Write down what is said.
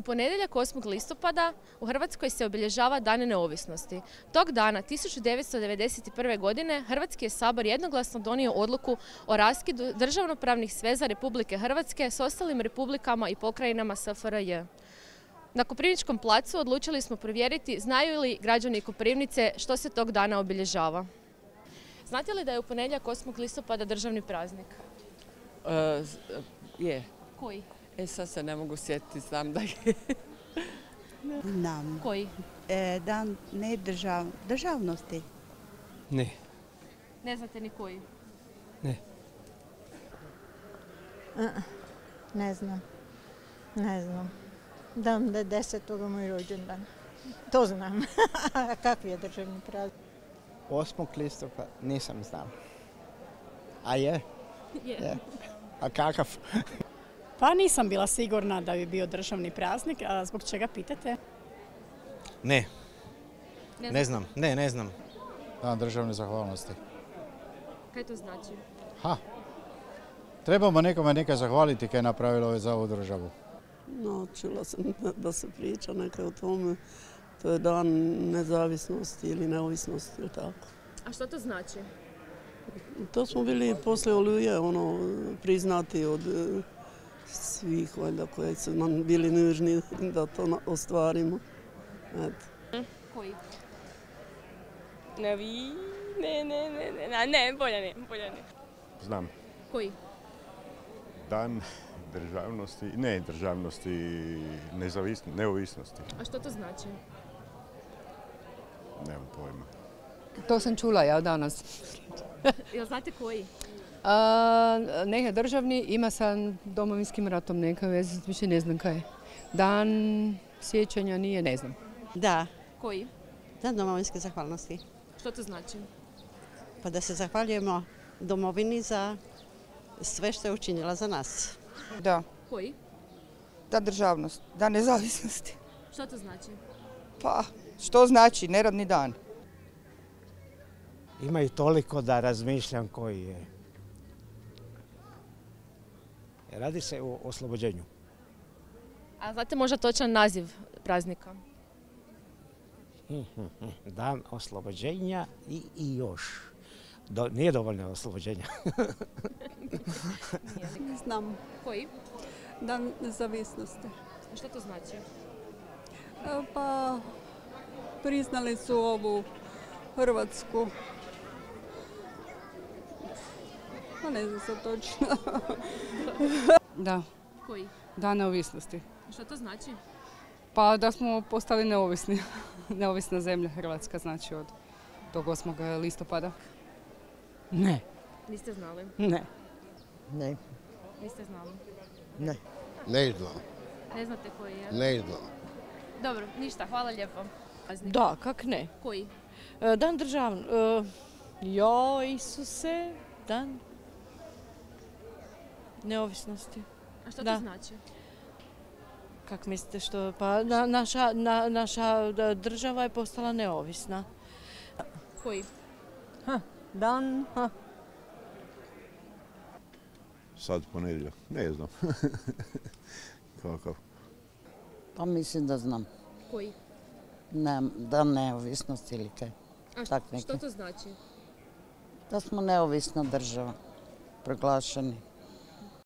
U ponedjeljak 8. listopada u Hrvatskoj se obilježava Dan neovisnosti. Tog dana 1991. godine Hrvatski je sabor jednoglasno donio odluku o raskidu državnopravnih sveza Republike Hrvatske s ostalim republikama i pokrajinama SFRJ. Na Koprivničkom placu odlučili smo provjeriti znaju li građani Koprivnice što se tog dana obilježava. Znate li da je u ponedjeljak 8. listopada državni praznik? Je. Koji? Sad se ne mogu sjetiti, znam da je. Znam. Koji? Dan državnosti. Ne. Ne znate ni koji? Ne. Ne znam. Dan 10. moj rođendan. To znam. A kakvi je državni praznik? 8. listopada nisam znao. A je? Je. A kakav? Pa nisam bila sigurna da bi bio državni praznik, a zbog čega pitate? Ne. Ne znam. Dan državne zahvalnosti. Kaj to znači? Trebamo nekome nekaj zahvaliti kaj je napravilo za ovu državu. No, čula sam da se priča nekaj o tome. To je dan nezavisnosti ili neovisnosti ili tako. A što to znači? To smo bili poslije Oluje priznati od svih valjda koji su nam bili nužni da to ostvarimo. Eto. Koji? Ne, bolje ne. Znam. Koji? Dan neovisnosti. A što to znači? Nemam pojma. To sam čula ja danas. Jel znate koji? Neka državni ima sa Domovinskim ratom neka veze, više ne znam kaj. Dan sjećanja nije, ne znam. Da, Koji? Dan domovinske zahvalnosti. Što to znači? Pa da se zahvaljujemo domovini za sve što je učinila za nas. Da, Koji? da državnost, da nezavisnosti. Što to znači? Pa, što znači neradni dan? Ima i toliko da razmišljam koji je. Radi se o oslobođenju. A znate možda točan naziv praznika? Dan oslobođenja i još. Nije dovoljno oslobođenja. Znam. Koji? Dan nezavisnosti. Što to znači? Pa priznali su ovu Hrvatsku. Pa ne znam sad točno. Da, Koji? dan neovisnosti. Što to znači? Pa da smo postali neovisni. Neovisna zemlja Hrvatska, znači od tog 8. listopada. Ne. Niste znali? Ne. Niste znali? Ne. Ne znam. Ne znate koji je? Ne znam. Dobro, ništa, hvala lijepo. Da, kak ne. Koji? Dan državni. Jo, Isuse, dan neovisnosti. A što Da. to znači? Kak mislite što? Pa naša država je postala neovisna. Koji? Dan, Sad ponedjeljak. Ne znam. Kakav? Pa mislim da znam. Koji? Dan neovisnosti ili kaj. A što to znači? Da smo neovisna država, proglašeni.